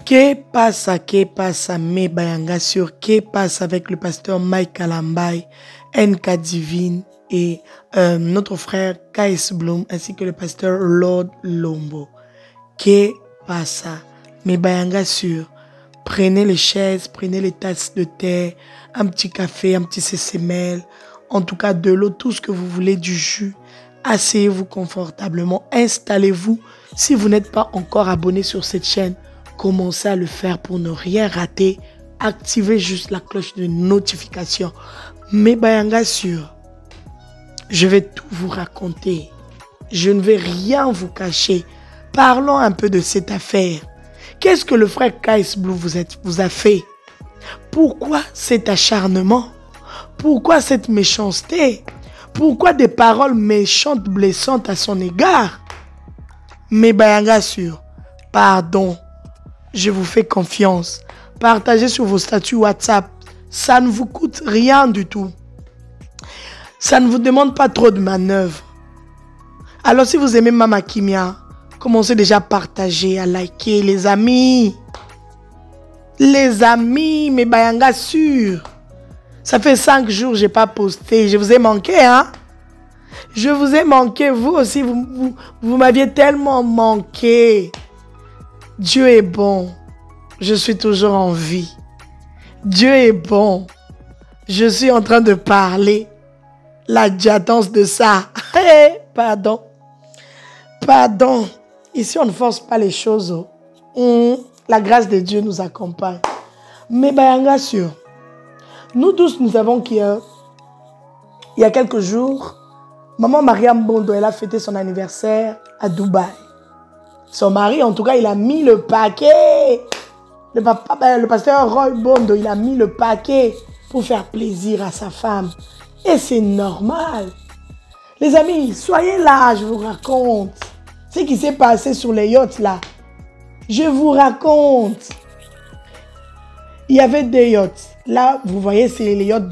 Que pasa, mes bayanga sur que passe avec le pasteur Mike Kalambay, NK Divine et notre frère Kais Bloom ainsi que le pasteur Lord Lombo. Que pasa, mes bayanga sur. Prenez les chaises, prenez les tasses de thé, un petit café, un petit cécémel, en tout cas de l'eau, tout ce que vous voulez, du jus. Asseyez-vous confortablement, installez-vous. Si vous n'êtes pas encore abonné sur cette chaîne, commencez à le faire pour ne rien rater. Activez juste la cloche de notification. Mais bayanga sûr, je vais tout vous raconter. Je ne vais rien vous cacher. Parlons un peu de cette affaire. Qu'est-ce que le frère Kais Blue vous a fait? Pourquoi cet acharnement? Pourquoi cette méchanceté? Pourquoi des paroles méchantes, blessantes à son égard? Mais bayanga sûr, pardon. Je vous fais confiance. Partagez sur vos statuts WhatsApp. Ça ne vous coûte rien du tout. Ça ne vous demande pas trop de manœuvres. Alors si vous aimez Mama Kimia, commencez déjà à partager, à liker, les amis. Les amis, mes bayanga sûrs. Ça fait 5 jours que je n'ai pas posté. Je vous ai manqué, hein? Je vous ai manqué. Vous aussi, vous m'aviez tellement manqué. Dieu est bon. Je suis toujours en vie. Dieu est bon. Je suis en train de parler. La diatance de ça. Pardon. Pardon. Ici, on ne force pas les choses. La grâce de Dieu nous accompagne. Mais bayanga sûr. Nous tous, nous savons qu'il y a quelques jours, maman Mariam Bondo, elle a fêté son anniversaire à Dubaï. Son mari, en tout cas, il a mis le paquet. Le pasteur Roy Bondo, il a mis le paquet pour faire plaisir à sa femme. Et c'est normal. Les amis, soyez là, je vous raconte. Ce qui s'est passé sur les yachts là. Je vous raconte. Il y avait des yachts. Là, vous voyez, c'est les yachts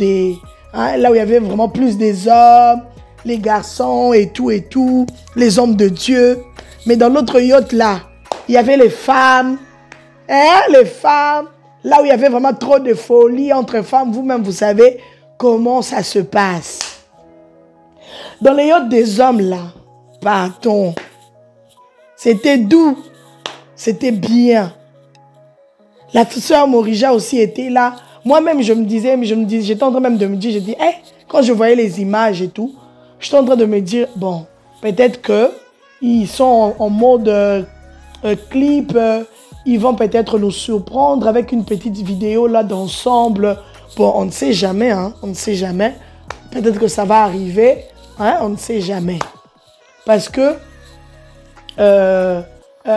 là où il y avait vraiment plus des hommes, les garçons et tout, les hommes de Dieu. Mais dans l'autre yacht là, il y avait les femmes. Les femmes. Là où il y avait vraiment trop de folie entre femmes. Vous-même, vous savez comment ça se passe. Dans les yachts des hommes là, pardon. C'était doux. C'était bien. La sœur Morija aussi était là. Moi-même, j'étais en train même de me dire, quand je voyais les images et tout, j'étais en train de me dire, bon, peut-être qu'ils sont en mode clip, ils vont peut-être nous surprendre avec une petite vidéo là d'ensemble. Bon, on ne sait jamais, hein, on ne sait jamais. Peut-être que ça va arriver, hein, on ne sait jamais. Parce que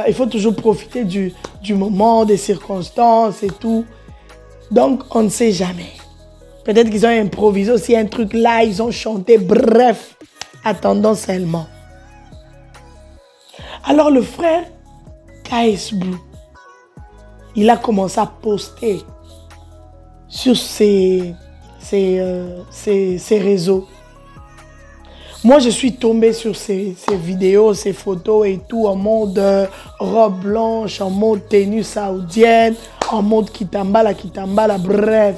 il faut toujours profiter du moment, des circonstances et tout. Donc, on ne sait jamais. Peut-être qu'ils ont improvisé aussi un truc là, ils ont chanté. Bref, attendons seulement. Alors, le frère Kais Blue, il a commencé à poster sur ses réseaux. Moi, je suis tombée sur ces vidéos, ces photos et tout, en mode robe blanche, en mode tenue saoudienne, en mode kitambala, bref.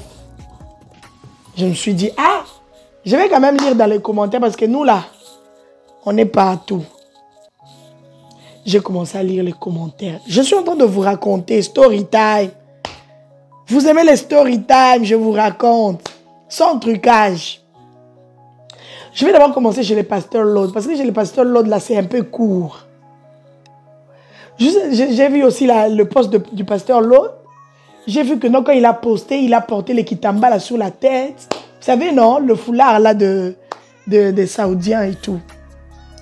Je me suis dit, je vais quand même lire dans les commentaires parce que nous, là, on est partout. J'ai commencé à lire les commentaires. Je suis en train de vous raconter story time. Vous aimez les story time, je vous raconte. Sans trucage. Je vais d'abord commencer chez les pasteurs Lord. Parce que chez les pasteurs Lord, là, c'est un peu court. J'ai vu aussi le post du pasteur Lord. J'ai vu que non, quand il a posté, il a porté les kitambas là sur la tête. Vous savez, non, le foulard là des Saoudiens et tout.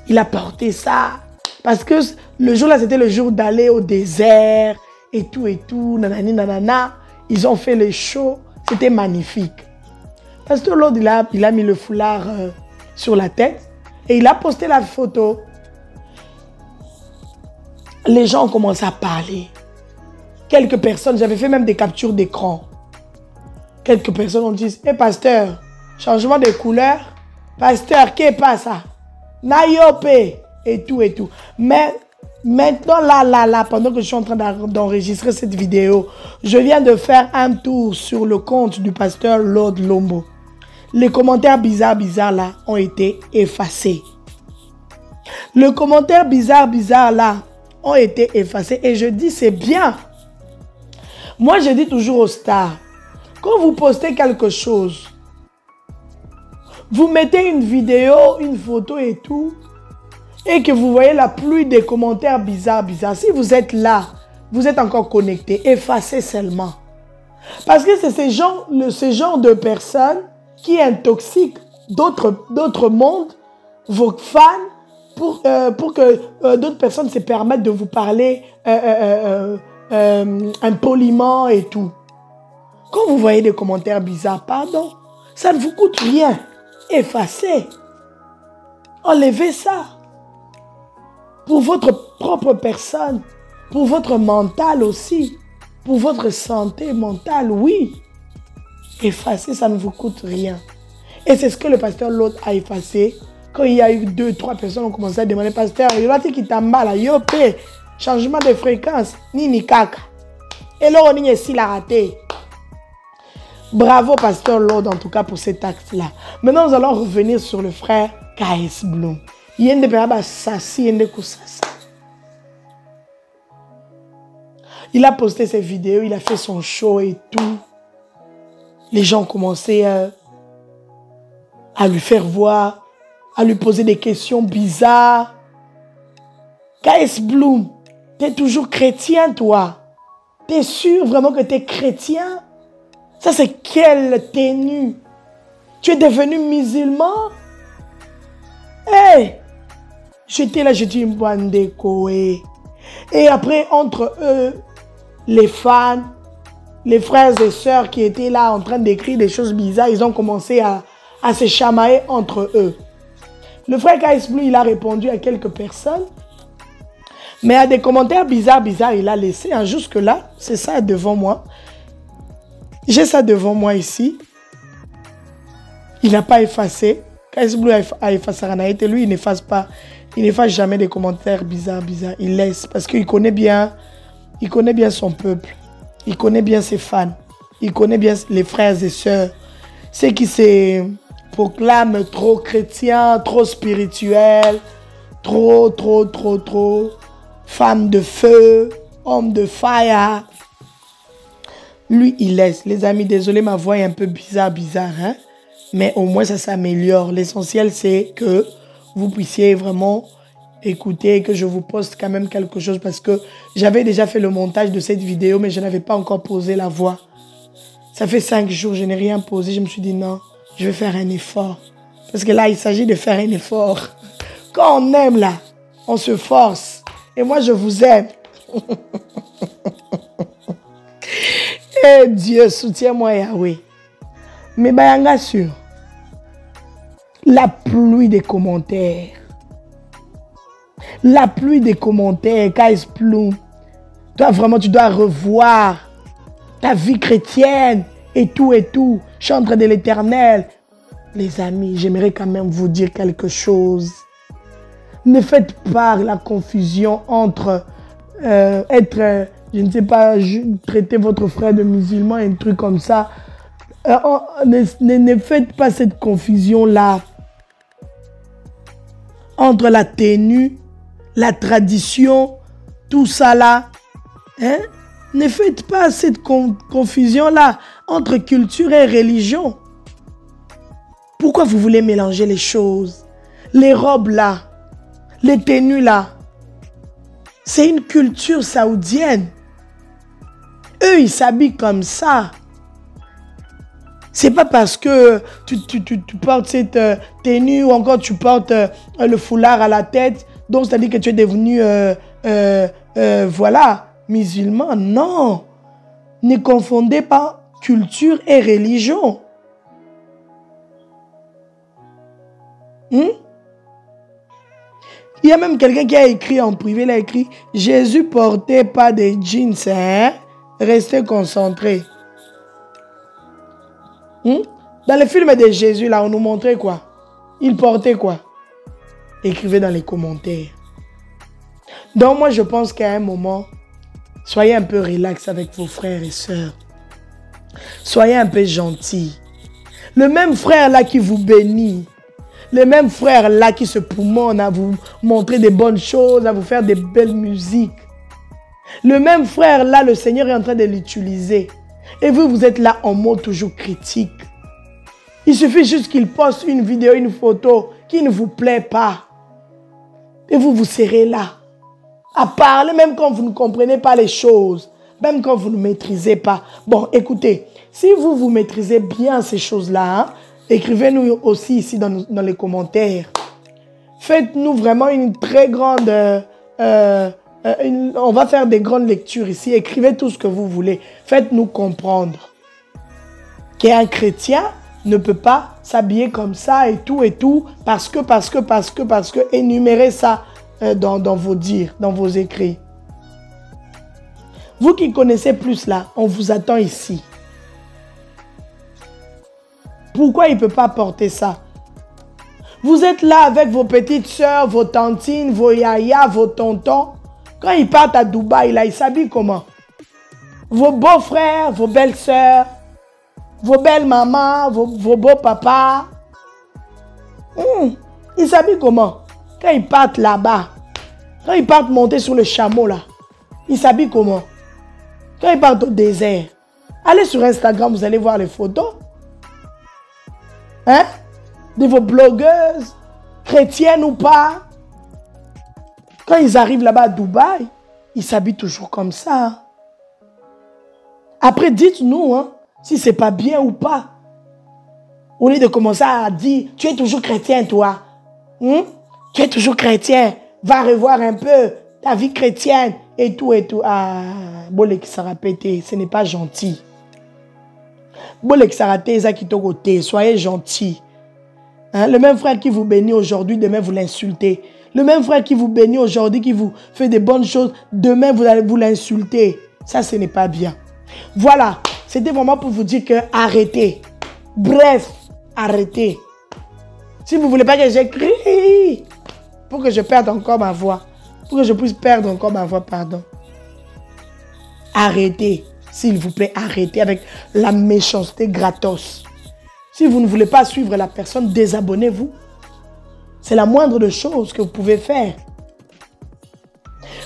Il a porté ça. Parce que le jour là, c'était le jour d'aller au désert et tout, nanani, nanana. Ils ont fait les shows. C'était magnifique. Pasteur Lord, il a mis le foulard sur la tête et il a posté la photo. Les gens ont commencé à parler. Quelques personnes, j'avais fait même des captures d'écran. Quelques personnes ont dit, pasteur, changement de couleur. Pasteur, qu'est-ce que ça? Nayope et tout. Mais Maintenant, là, pendant que je suis en train d'enregistrer cette vidéo, je viens de faire un tour sur le compte du pasteur Lord Lombo. Les commentaires bizarres là ont été effacés. Les commentaires bizarres là ont été effacés. Et je dis, c'est bien. Moi, je dis toujours aux stars, quand vous postez quelque chose, vous mettez une vidéo, une photo et tout, et que vous voyez la pluie des commentaires bizarres. Si vous êtes là, vous êtes encore connecté, effacez seulement. Parce que c'est ce genre de personnes qui intoxiquent d'autres mondes, vos fans, pour que d'autres personnes se permettent de vous parler impoliment et tout. Quand vous voyez des commentaires bizarres, pardon, ça ne vous coûte rien. Effacez. Enlevez ça. Pour votre propre personne, pour votre mental aussi, pour votre santé mentale, oui. Effacer, ça ne vous coûte rien. Et c'est ce que le pasteur Lord a effacé. Quand il y a eu 2-3 personnes qui ont commencé à demander, pasteur, il va qui t'a mal, yopé, changement de fréquence, ni kaka. Et là, on est ici, la raté. Bravo, pasteur Lord, en tout cas, pour cet acte-là. Maintenant, nous allons revenir sur le frère K.S. Bloom. Il y a il a posté ses vidéos, il a fait son show et tout. Les gens ont commencé à lui faire voir, à lui poser des questions bizarres. K.S. Bloom, tu es toujours chrétien, toi? Tu es sûr vraiment que tu es chrétien? Ça, c'est quelle tenue? Tu es devenu musulman? Hey! J'étais là, j'ai dit Mbandeko. Et après, entre eux, les fans, les frères et sœurs qui étaient là en train d'écrire des choses bizarres, ils ont commencé à se chamailler entre eux. Le frère K.S. Bloom, il a répondu à quelques personnes. Mais à des commentaires bizarres, il a laissé. Hein, jusque-là, c'est ça devant moi. J'ai ça devant moi ici. Il n'a pas effacé. K.S. Bloom a effacé Ranaït et lui, il n'efface pas. Il n'efface jamais des commentaires bizarres. Il laisse parce qu'il connaît bien son peuple. Il connaît bien ses fans. Il connaît bien les frères et sœurs. Ceux qui se proclament trop chrétiens, trop spirituels, trop femmes de feu, hommes de fire. Lui, il laisse. Les amis, désolé, ma voix est un peu bizarre, hein? Mais au moins, ça s'améliore. L'essentiel, c'est que vous puissiez vraiment écouter, que je vous poste quand même quelque chose parce que j'avais déjà fait le montage de cette vidéo, mais je n'avais pas encore posé la voix. Ça fait 5 jours, je n'ai rien posé. Je me suis dit non, je vais faire un effort. Parce que là, il s'agit de faire un effort. Quand on aime, là, on se force. Et moi, je vous aime. Et Dieu, soutiens-moi, Yahweh. Mais Bayanga sûr, la pluie des commentaires. La pluie des commentaires, K.S. Bloom. Toi, vraiment, tu dois revoir ta vie chrétienne et tout. Chantre de l'Éternel. Les amis, j'aimerais quand même vous dire quelque chose. Ne faites pas la confusion entre être, je ne sais pas, traiter votre frère de musulman et un truc comme ça. Ne faites pas cette confusion-là entre la tenue, la tradition, tout ça là. Hein? Ne faites pas cette confusion-là entre culture et religion. Pourquoi vous voulez mélanger les choses? Les robes là, les tenues là, c'est une culture saoudienne. Eux, ils s'habillent comme ça. C'est pas parce que tu portes cette tenue ou encore tu portes le foulard à la tête, donc c'est-à-dire que tu es devenu, voilà, musulman. Non. Ne confondez pas culture et religion. Il y a même quelqu'un qui a écrit en privé, il a écrit « Jésus portait pas des jeans, hein? Restez concentrés. » Dans le film de Jésus, là, on nous montrait quoi? Il portait quoi? Écrivez dans les commentaires. Donc moi, je pense qu'à un moment, soyez un peu relax avec vos frères et sœurs. Soyez un peu gentils. Le même frère là qui vous bénit, le même frère là qui se poumonne à vous montrer des bonnes choses, à vous faire des belles musiques. Le même frère là, le Seigneur est en train de l'utiliser. Et vous, vous êtes là en mode toujours critique. Il suffit juste qu'il poste une vidéo, une photo qui ne vous plaît pas. Et vous, vous serez là. À parler même quand vous ne comprenez pas les choses. Même quand vous ne maîtrisez pas. Bon, écoutez, si vous, vous maîtrisez bien ces choses-là, hein, écrivez-nous aussi ici dans les commentaires. Faites-nous vraiment une très grande... on va faire des grandes lectures ici. Écrivez tout ce que vous voulez. Faites-nous comprendre qu'un chrétien ne peut pas s'habiller comme ça et tout, parce que, énumérez ça dans vos dires, dans vos écrits. Vous qui connaissez plus là, on vous attend ici. Pourquoi il ne peut pas porter ça? Vous êtes là avec vos petites soeurs, vos tantines, vos yayas, vos tontons. Quand ils partent à Dubaï, là, ils s'habillent comment? Vos beaux-frères, vos belles-sœurs, vos belles mamans, vos beaux papas. Ils s'habillent comment? Quand ils partent là-bas, quand ils partent monter sur le chameau là, ils s'habillent comment? Quand ils partent au désert, allez sur Instagram, vous allez voir les photos. Hein? De vos blogueuses, chrétiennes ou pas. Quand ils arrivent là-bas à Dubaï, ils s'habillent toujours comme ça. Après, dites-nous hein, si c'est pas bien ou pas. Au lieu de commencer à dire, tu es toujours chrétien, toi. Tu es toujours chrétien. Va revoir un peu ta vie chrétienne et tout. Ah, bolé qui s'est pété, ce n'est pas gentil. Bolé qui s'est raté, ça qui côté, soyez gentils. Hein? Le même frère qui vous bénit aujourd'hui, demain vous l'insultez. Le même frère qui vous bénit aujourd'hui, qui vous fait des bonnes choses, demain vous allez vous l'insulter. Ça, ce n'est pas bien. Voilà, c'était vraiment pour vous dire que arrêtez. Bref, arrêtez. Si vous ne voulez pas que j'écris, pour que je perde encore ma voix, pour que je puisse perdre encore ma voix, pardon. Arrêtez, s'il vous plaît, arrêtez avec la méchanceté gratos. Si vous ne voulez pas suivre la personne, désabonnez-vous. C'est la moindre des choses que vous pouvez faire.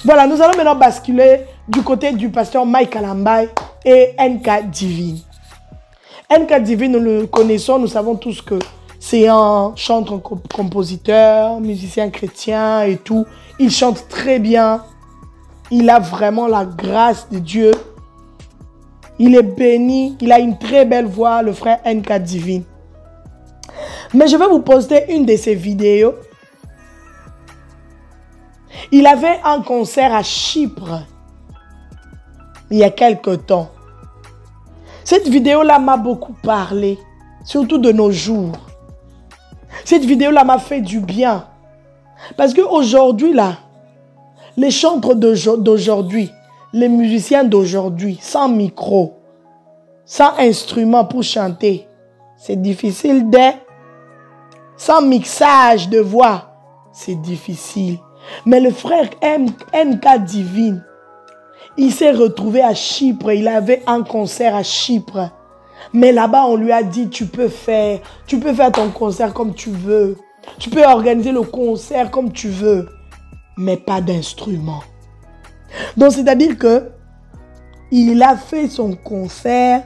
Voilà, nous allons maintenant basculer du côté du pasteur Mike Kalambai et NK Divine. NK Divine, nous le connaissons, nous savons tous que c'est un chanteur, compositeur, musicien chrétien et tout. Il chante très bien. Il a vraiment la grâce de Dieu. Il est béni. Il a une très belle voix, le frère NK Divine. Mais je vais vous poster une de ses vidéos. Il avait un concert à Chypre il y a quelque temps. Cette vidéo-là m'a beaucoup parlé, surtout de nos jours. Cette vidéo-là m'a fait du bien. Parce qu'aujourd'hui, là, les chanteurs d'aujourd'hui, les musiciens d'aujourd'hui, sans micro, sans instrument pour chanter, c'est difficile sans mixage de voix, c'est difficile. Mais le frère NK Divine, il s'est retrouvé à Chypre. Il avait un concert à Chypre. Mais là-bas, on lui a dit, tu peux faire ton concert comme tu veux. Tu peux organiser le concert comme tu veux. Mais pas d'instrument. Donc, c'est-à-dire que il a fait son concert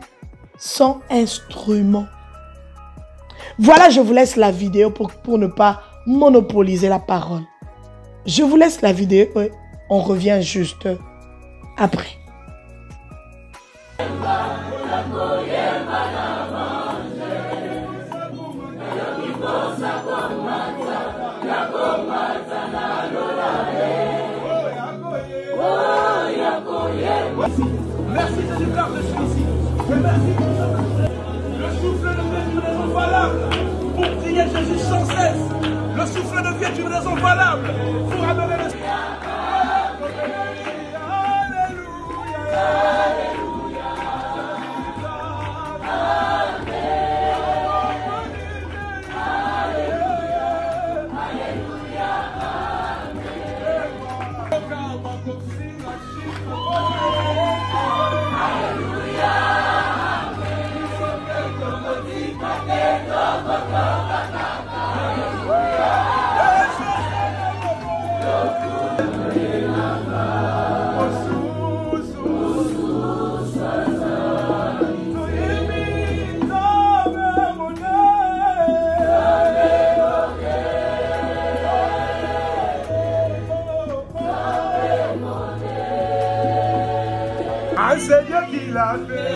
sans instrument. Voilà, je vous laisse la vidéo pour ne pas monopoliser la parole. Je vous laisse la vidéo, on revient juste après. Merci Jésus car je suis ici. Merci pour ça. Le souffle de Dieu est une raison valable pour prier Jésus sans cesse. Le souffle de Dieu est une raison valable pour adorer le Seigneur. c'est Dieu qui l'a fait.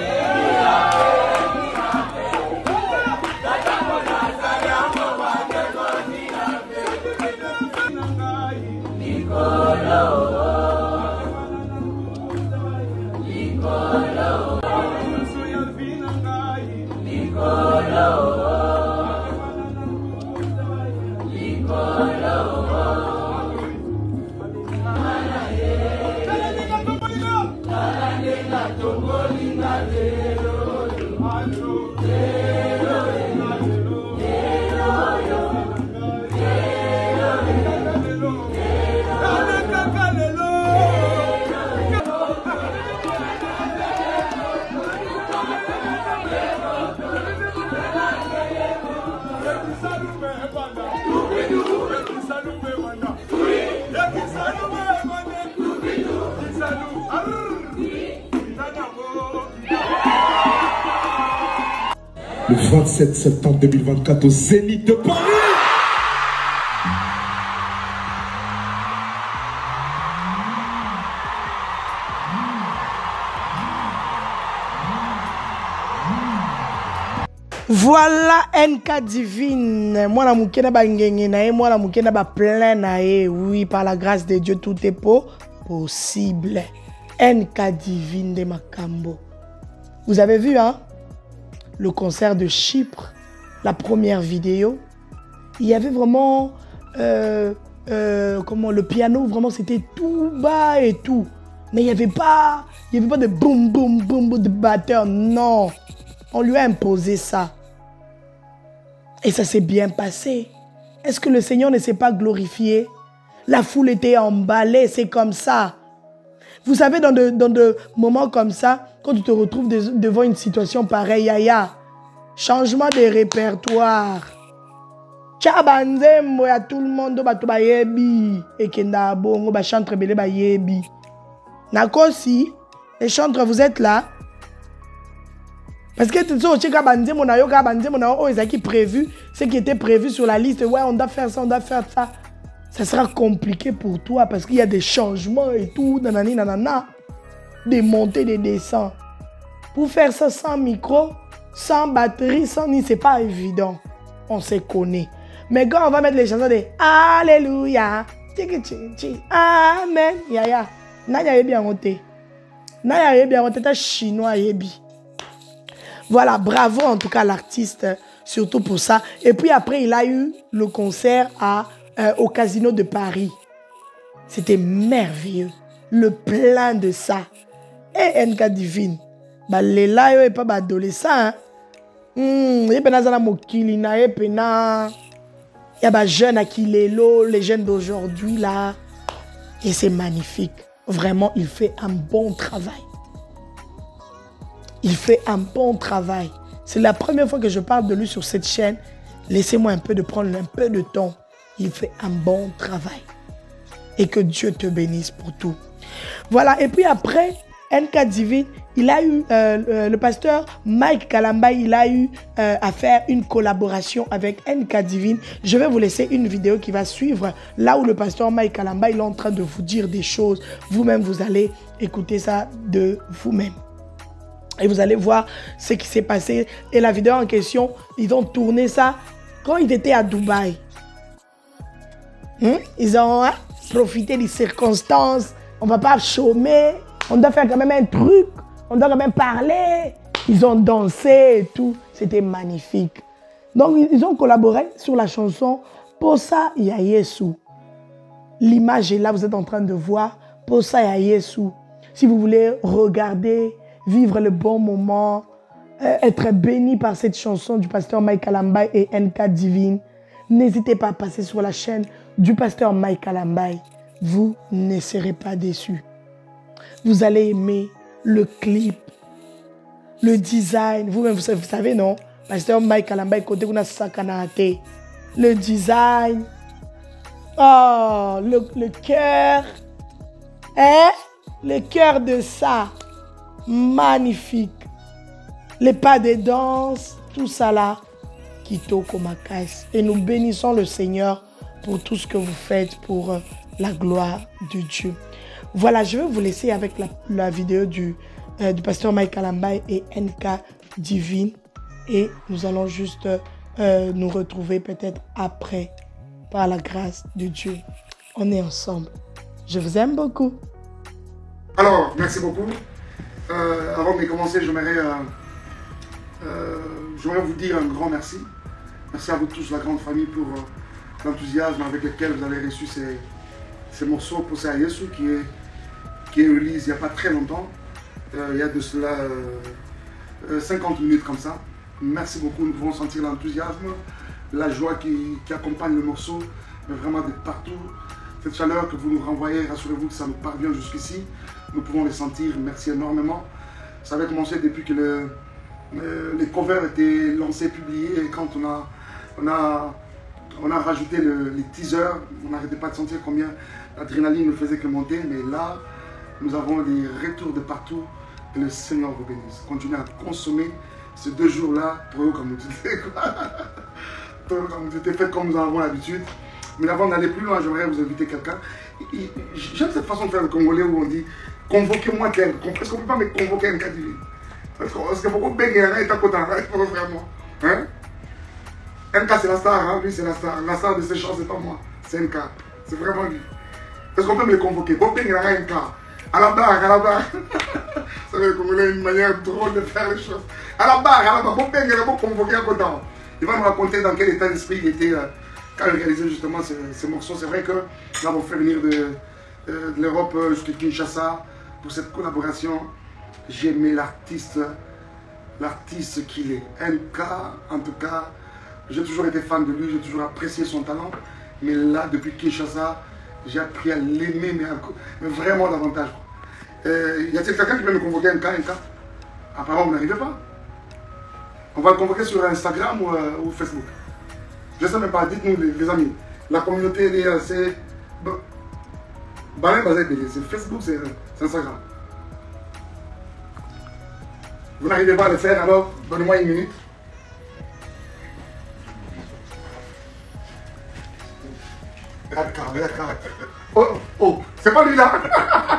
Le 27 septembre 2024 au Zénith de Paris. Voilà NK Divine. Moi la moukena ba ngenge na ye, moi la moukena ba plein na ye. Oui, par la grâce de Dieu, tout est possible. NK Divine de Makambo. Vous avez vu, hein? Le concert de Chypre, la première vidéo. Il y avait vraiment... comment le piano, vraiment, c'était tout bas et tout. Mais il n'y avait pas de boum, boum, boum, boum de batteur. Non. On lui a imposé ça. Et ça s'est bien passé. Est-ce que le Seigneur ne s'est pas glorifié? La foule était emballée, c'est comme ça. Vous savez, dans de moments comme ça, quand tu te retrouves devant une situation pareille, yaya, changement de répertoire. Tchabanzembo ya tout le monde bato ba yebi et kenda bongo ba chantre belé ba yebi. Nakosi, les chantres vous êtes là. Parce que tout ça, cheka banzembo na yo ka banzembo na o ezaki prévu, ce qui était prévu sur la liste, ouais, on doit faire ça, on doit faire ça. Ça sera compliqué pour toi parce qu'il y a des changements et tout, nanani nanana, des montées, des descentes. Pour faire ça sans micro, sans batterie, sans ni, c'est pas évident. On se connaît. Mais quand on va mettre les chansons de Alléluia, Amen, yaya, n'a bien monté. N'a bien monté, t'as chinois yebi. Voilà, bravo en tout cas l'artiste, surtout pour ça. Et puis après, il a eu le concert au Casino de Paris. C'était merveilleux. Le plein de ça. Et NK Divine. Bah, les là, et pas adolescents. Il y a des jeunes à qui les jeunes d'aujourd'hui là. Et c'est magnifique. Vraiment, il fait un bon travail. Il fait un bon travail. C'est la première fois que je parle de lui sur cette chaîne. Laissez-moi un peu de prendre un peu de temps. Il fait un bon travail. Et que Dieu te bénisse pour tout. Voilà. Et puis après, NK Divine, il a eu, le pasteur Mike Kalambay, il a eu à faire une collaboration avec NK Divine. Je vais vous laisser une vidéo qui va suivre, là où le pasteur Mike Kalambay il est en train de vous dire des choses. Vous-même, vous allez écouter ça de vous-même. Et vous allez voir ce qui s'est passé. Et la vidéo en question, ils ont tourné ça quand ils étaient à Dubaï. Ils ont profité des circonstances. On ne va pas chômer. On doit faire quand même un truc. On doit quand même parler. Ils ont dansé et tout. C'était magnifique. Donc, ils ont collaboré sur la chanson Posa ya Yesu. L'image est là, vous êtes en train de voir. Posa ya Yesu. Si vous voulez regarder, vivre le bon moment, être béni par cette chanson du pasteur Mike Kalambay et NK Divine, n'hésitez pas à passer sur la chaîne du pasteur Mike Kalambay. Vous ne serez pas déçus. Vous allez aimer le clip, le design. Vous-même, vous savez, non? Pasteur Mike Kalambay, côté où on a sakanate. Le design. Oh, le cœur. Hein? Le cœur de ça. Magnifique. Les pas de danse, tout ça là. Kitoko Makas. Et nous bénissons le Seigneur pour tout ce que vous faites pour la gloire de Dieu. Voilà, je vais vous laisser avec la vidéo du pasteur Mike Kalambai et NK Divine. Et nous allons juste nous retrouver peut-être après, par la grâce de Dieu. On est ensemble. Je vous aime beaucoup. Alors, merci beaucoup. Avant de commencer, j'aimerais vous dire un grand merci. Merci à vous tous, la grande famille, pour l'enthousiasme avec lequel vous avez reçu ces morceaux pour Yesu qui est release il n'y a pas très longtemps. Il y a de cela 50 minutes comme ça. Merci beaucoup, nous pouvons sentir l'enthousiasme, la joie qui accompagne le morceau, mais vraiment de partout. Cette chaleur que vous nous renvoyez, rassurez-vous que ça nous parvient jusqu'ici. Nous pouvons les sentir, merci énormément. Ça avait commencé depuis que les covers étaient lancés, publiés, et quand on a rajouté les teasers, on n'arrêtait pas de sentir combien l'adrénaline ne faisait que monter, mais là, nous avons des retours de partout. Que le Seigneur vous bénisse. Continuez à consommer ces 2 jours-là, pour eux, comme vous dites, faites comme nous en avons l'habitude. Mais avant d'aller plus loin, j'aimerais vous inviter quelqu'un. J'aime cette façon de faire le Congolais où on dit convoquez-moi tel. Est-ce qu'on ne peut pas me convoquer un cas divin? Parce que beaucoup de bégayants est à côté, pour faire moi. Hein? NK c'est la star, hein? Lui c'est la star. La star de ces chants, c'est pas moi. C'est NK. C'est vraiment lui. Est-ce qu'on peut me le convoquer? Bon, bégayants, NK. À la barre, à la barre. Vous savez, le Congolais a une manière drôle de faire les choses. À la barre. Bon, bégayants, convoquer un côté. Il va nous raconter dans quel état d'esprit il était quand il réalisait justement ces morceaux. C'est vrai que nous avons fait venir de l'Europe jusqu'à Kinshasa pour cette collaboration. J'ai aimé l'artiste qu'il est. NK, en tout cas, j'ai toujours été fan de lui, j'ai toujours apprécié son talent. Mais là, depuis Kinshasa, j'ai appris à l'aimer, mais vraiment davantage. Y a-t-il quelqu'un qui peut me convoquer NK? Apparemment, vous n'arrivez pas. On va le convoquer sur Instagram ou Facebook. Je ne sais même pas, dites-nous les amis. La communauté, elle est assez... C'est Facebook, c'est Instagram. Vous n'arrivez pas à le faire, alors donnez-moi 1 minute. Oh, c'est pas lui là.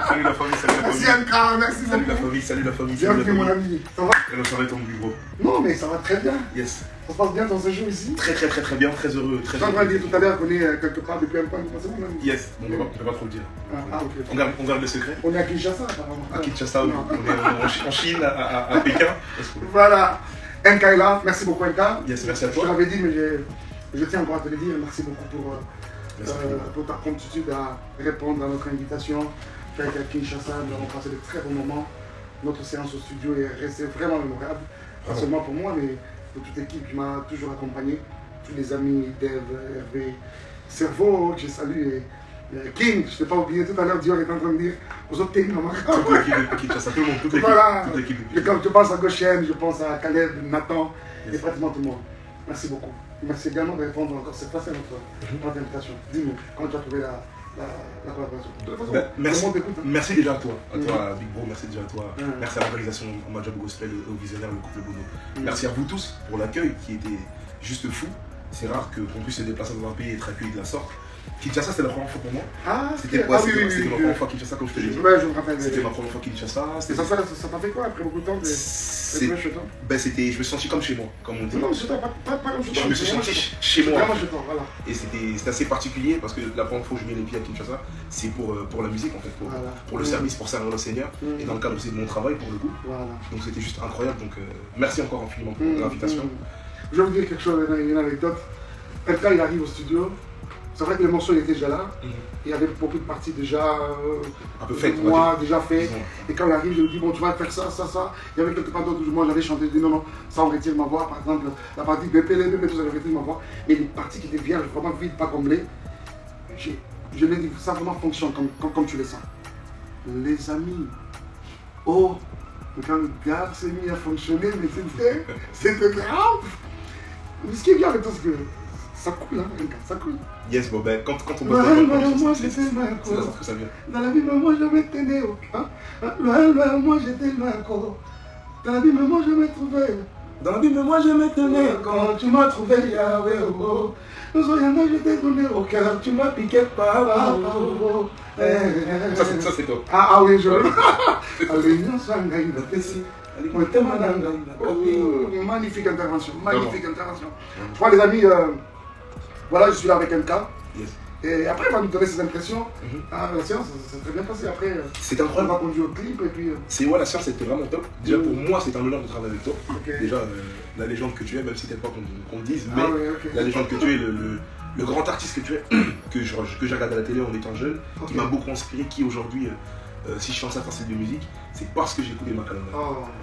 Salut la famille, salut la famille. Merci NK, merci Salut la famille, salut la famille. Bienvenue mon ami. Ça va? Comment ça va ton gros? Non mais ça va très bien. Yes. Ça se passe bien dans ce jour ici? Très bien, très heureux. Je suis en train de dire tout à l'heure qu'on est quelque part depuis un point de passé, mon ami. Yes, on ne peut pas trop le dire. Ah ok. On garde le secret. On est à Kinshasa apparemment. À Kinshasa, on est en Chine, à Pékin. Voilà. NK est là, merci beaucoup NK. Yes, merci à Je toi. te l'avais dit, mais je tiens encore à te le dire. Merci beaucoup pour ta promptitude à répondre à notre invitation. Tu as été à Kinshasa, nous avons passé de très bons moments. Notre séance au studio est restée vraiment mémorable. Pas seulement pour moi, mais pour toute l'équipe qui m'a toujours accompagné. Tous les amis, Dave, Hervé, Cerveau, que je salue. Et King, je ne t'ai pas oublié tout à l'heure, Dior est en train de dire aux autres King, maman. Toute l'équipe de Kinshasa, tout le monde, toute l'équipe. Voilà. Toute l'équipe. Quand je pense à Goshen, je pense à Caleb, Nathan, et pratiquement tout le monde. Merci beaucoup. Merci également de répondre encore cette fois à notre invitation. Dis-nous, comment tu as trouvé la collaboration? De toute façon, merci, le monde t'écoute, hein. merci déjà à toi, Big Bro, merci déjà à toi. Merci à l'organisation Oma Job Gospel, au visionnaire, le couple Bono. Merci à vous tous pour l'accueil qui était juste fou. C'est rare qu'on puisse se déplacer dans un pays et être accueilli de la sorte. Kinshasa, c'était la première fois pour moi. Ah, c'était ma première fois Kinshasa, comme je te l'ai dit. Ouais, je me rappelle. C'était ma première fois Kinshasa. Et ça t'a fait quoi après beaucoup de temps? Je me suis senti comme chez moi, comme on dit. Non, chez toi, pas comme chez toi. Je me suis senti chez moi. Vraiment chez toi, voilà. Et c'était assez particulier parce que la première fois que je mets les pieds à Kinshasa, c'est pour la musique en fait, pour le service, pour servir le Seigneur, et dans le cadre aussi de mon travail pour le coup. Voilà. Donc c'était juste incroyable, donc merci encore infiniment pour l'invitation. Je vais vous dire quelque chose, une anecdote. Quand il arrive au studio, c'est vrai que le morceau il était déjà là, il y avait beaucoup de parties déjà un peu faites, moi déjà fait. Et quand il arrive, je lui dis bon tu vas faire ça. Il y avait quelque part d'autre où moi j'avais chanté, je dis non, ça on retire ma voix, par exemple la partie BP, tout ça, je retire ma voix. Mais les parties qui étaient vierges, vraiment vides, pas comblées, je l'ai dit, ça vraiment fonctionne comme tu le sens. Les amis, oh, quand le gars s'est mis à fonctionner, mais c'était grave. Mais ce qui est bien avec toi, c'est que ça coule, hein, ça coule. Yes, bon ben, quand on bosse moi j'étais loin, c'est là que ça vient. Dans la vie, moi je me tenais, loin, moi j'étais loin, dans la vie, moi je me trouvais Dans la Bible, moi je m'étonnais. Quand tu m'as trouvé, Yahweh, oh, nous soyons, je t'ai donné au cœur, tu m'as piqué par là. Ça c'est top. Ah oui, je. Magnifique intervention, magnifique intervention. Je crois les amis, voilà, je suis là avec MK. Yes. Et après, il va nous donner ses impressions. La séance, ça s'est très bien passé. Après, c'est on incroyable. va conduire au clip et puis. La séance c'était vraiment top. Déjà pour moi, c'est un honneur de travailler avec toi. Okay. Déjà, la légende que tu es, même si t'aimes pas qu'on te dise, mais oui, okay. La légende que tu es, le grand artiste que tu es, que j'ai regardé à la télé en étant jeune, qui m'a beaucoup inspiré, qui aujourd'hui, si je fais un style de musique, c'est parce que j'ai écouté Mike Kalambai.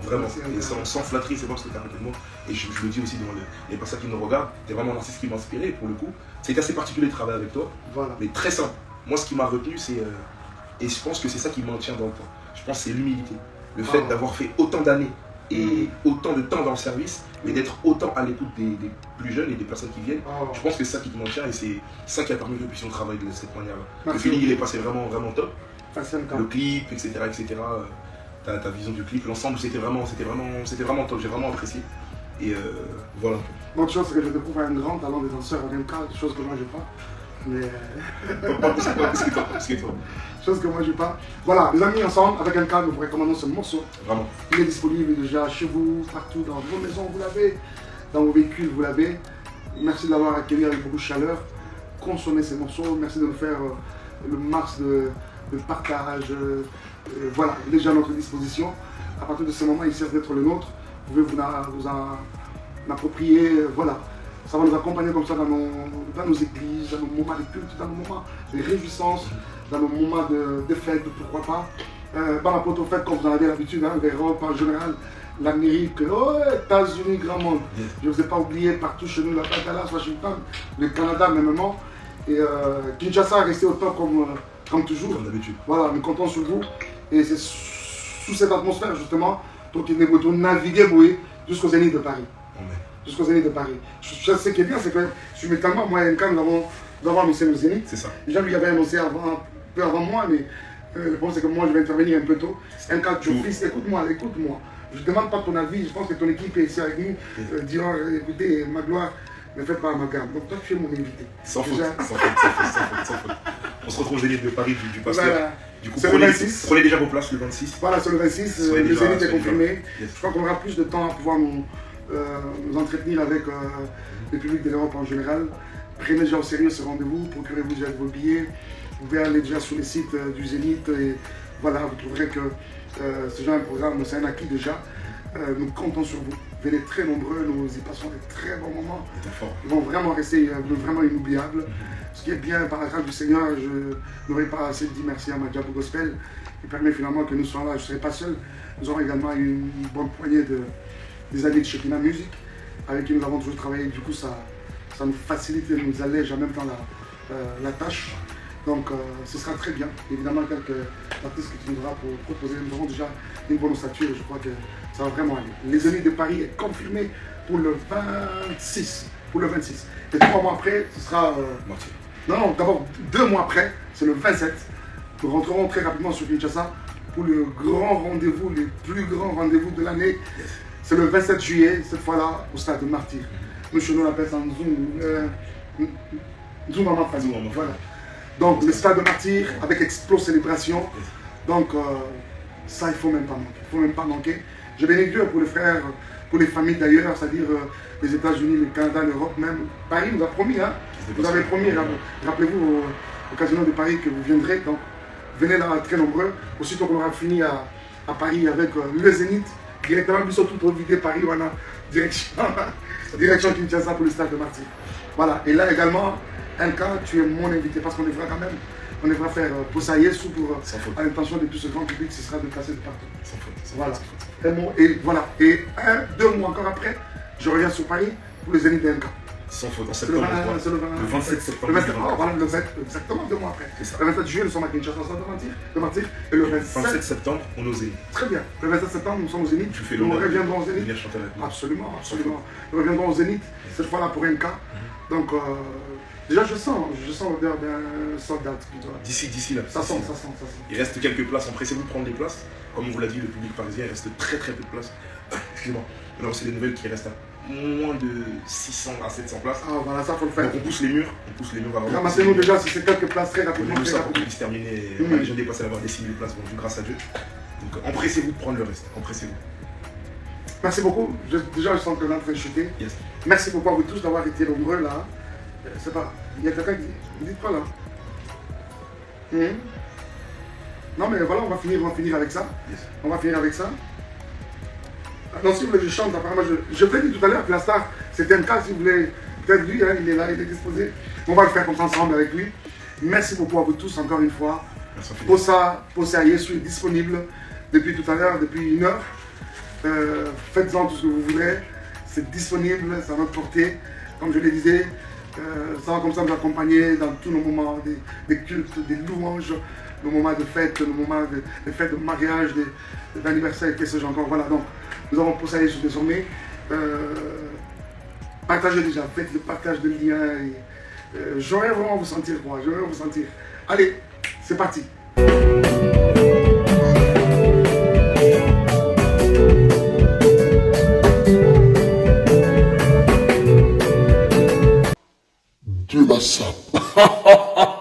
Vraiment. Et sans flatterie, c'est pas parce que t'es à côté de moi. Et je le dis aussi dans les personnes qui nous regardent, t'es vraiment un artiste qui m'a inspiré pour le coup. C'est assez particulier de travailler avec toi, mais très simple. Moi, ce qui m'a retenu, c'est. Et je pense que c'est ça qui maintient dans le temps. Je pense que c'est l'humilité. Le fait d'avoir fait autant d'années et autant de temps dans le service, mais d'être autant à l'écoute des plus jeunes et des personnes qui viennent. Je pense que c'est ça qui te maintient et c'est ça qui a permis que nous puissions travailler de cette manière-là. Le feeling, il est passé vraiment, vraiment top. Le clip, etc. Ta vision du clip, l'ensemble, c'était vraiment top. J'ai vraiment apprécié. Et voilà. L'autre chose, c'est que je découvre un grand talent des danseurs en MK, chose que moi j'ai pas. Mais. Chose que moi j'ai pas. Voilà, les amis, ensemble, avec MK, nous vous recommandons ce morceau. Vraiment. Il est disponible déjà chez vous, partout, dans vos maisons, vous l'avez, dans vos véhicules, vous l'avez. Merci de l'avoir accueilli avec beaucoup de chaleur. Consommez ces morceaux. Merci de nous faire le max de partage. Voilà, il est déjà à notre disposition. À partir de ce moment, il cesse d'être le nôtre. Vous pouvez vous en approprier. Voilà. Ça va nous accompagner comme ça dans nos églises, dans nos moments de culte, dans nos moments de réjouissance, dans nos moments de fête, pourquoi pas. Par rapport au fait, comme vous en avez l'habitude, hein, l'Europe en général, l'Amérique, États-Unis, grand monde. Je ne vous ai pas oublié partout chez nous, la Dallas, Washington, le Canada même. Et Kinshasa est resté au top comme toujours. Comme d'habitude. Voilà, nous comptons sur vous. Et c'est sous cette atmosphère justement, donc il est naviguer jusqu'au Zénith de Paris. Jusqu'au Zénith de Paris. Ce qui est bien, c'est que simultanément, moi et MK, nous avons annoncé le Zénith. C'est ça. Déjà, lui avait annoncé un peu avant moi, mais le problème, c'est que moi, je vais intervenir un peu tôt. MK, tu fils, écoute-moi. Je ne demande pas ton avis, je pense que ton équipe est ici avec nous. Dior, écoutez, Magloire, ne faites pas amalgame. Donc, toi, tu es mon invité. Sans faute. On se retrouve au Zénith de Paris du pasteur. Voilà. Du coup, c'est le 26. Prenez déjà vos places le 26. Voilà, c'est le 26. Le Zénith est confirmé. Je crois qu'on aura plus de temps à pouvoir nous entretenir avec le public de l'Europe en général. Prenez déjà au sérieux ce rendez-vous, procurez-vous déjà vos billets. Vous pouvez aller déjà sur les sites du Zénith et voilà, vous trouverez que ce genre de programme, c'est un acquis déjà. Nous comptons sur vous. Venez très nombreux, nous y passons des très bons moments. Ils vont vraiment rester vraiment inoubliables. Ce qui est bien par la grâce du Seigneur, je n'aurais pas assez dit merci à Madjabou Gospel, qui permet finalement que nous soyons là. Je ne serai pas seul. Nous aurons également une bonne poignée des amis de Shekinah Music, avec qui nous avons toujours travaillé. Du coup, ça nous facilite et nous allège en même temps la tâche. Donc, ce sera très bien. Évidemment, quelques artistes que tu nous auras pour proposer. Nous aurons déjà une bonne ossature et je crois que ça va vraiment aller. Les Zénith de Paris est confirmé pour le 26. Et 3 mois après, ce sera... Non, d'abord 2 mois après, c'est le 27. Nous rentrerons très rapidement sur Kinshasa pour le grand rendez-vous, le plus grand rendez-vous de l'année. C'est le 27 juillet, cette fois-là, au stade de Martyr. Nous, chez nous, on appelle ça Zoom Mama Famille. Voilà. Donc, le stade de Martyr avec Explo Célébration. Donc, ça, il ne faut même pas manquer. Il ne faut même pas manquer. Je bénis Dieu pour les frères, pour les familles d'ailleurs, c'est-à-dire les États-Unis, le Canada, l'Europe même. Paris nous a promis, hein. Vous avez promis, rappelez-vous au Casino de Paris que vous viendrez. Donc, venez là très nombreux. Aussitôt qu'on aura fini à Paris avec le Zénith, directement, nous sommes tous vidés Paris, voilà, direction Kinshasa pour le stade de Martyr. Voilà, et là également, MK, tu es mon invité parce qu'on devra quand même, on devra faire poussailler sous pour à l'intention de tout ce grand public, ce sera de passer de partout. Sans faute. Voilà. Et voilà. Et 2 mois encore après, je reviens sur Paris pour le Zénith de MK. Sans faute, en C'est septembre. le 27 septembre. Voilà, exactement 2 mois après. Le 27 juillet, nous sommes à Kinshasa, de Martyr. Et le 27 septembre, on est au Zénith. Très bien. Le 27 septembre, nous sommes au Zénith. Nous reviendrons au Zénith. Absolument. Nous reviendrons au Zénith, cette fois-là pour MK. Donc, déjà, je sens l'odeur d'un soldat. D'ici là. Ça sent. Il reste quelques places. Empressez-vous de prendre des places. Comme on vous l'a dit, le public parisien, il reste très peu de places. Excusez-moi. Alors c'est des nouvelles qui restent à moins de 600 à 700 places. Ah voilà, ça faut le faire. Donc on pousse les murs, vraiment. Ramassez-nous déjà si c'est quelques places très On rapidement. est ça pour qu'on puisse terminer. On a déjà dépassé la barre des 6000 places vendues grâce à Dieu. Donc empressez-vous de prendre le reste, empressez-vous. Merci beaucoup. Déjà, je sens que l'entrée est chutée. Yes. Merci beaucoup à vous tous d'avoir été nombreux là. C'est pas. Il y a quelqu'un qui dit. Vous dites quoi là? Non mais voilà, on va finir avec ça. Yes. On va finir avec ça. Non, si vous voulez, je chante. Apparemment, je vous ai dit tout à l'heure que la star, c'était un cas. Si vous voulez, peut-être lui, hein, il est là, il est disposé. On va le faire comme ça ensemble avec lui. Merci beaucoup à vous tous encore une fois. Posa Yesu est disponible depuis tout à l'heure, depuis 1 heure. Faites-en tout ce que vous voudrez. C'est disponible, ça va porter. Comme je le disais, ça va comme ça nous accompagner dans tous nos moments des cultes, des louanges, nos moments de fête, nos moments de fêtes de mariage, d'anniversaire, qu'est-ce que j'ai encore. Voilà, donc nous avons Posa Yesu désormais. Partagez déjà, faites le partage de liens. J'aurais vraiment vous sentir, moi, j'aurais vous sentir. Allez, c'est parti. De la sape.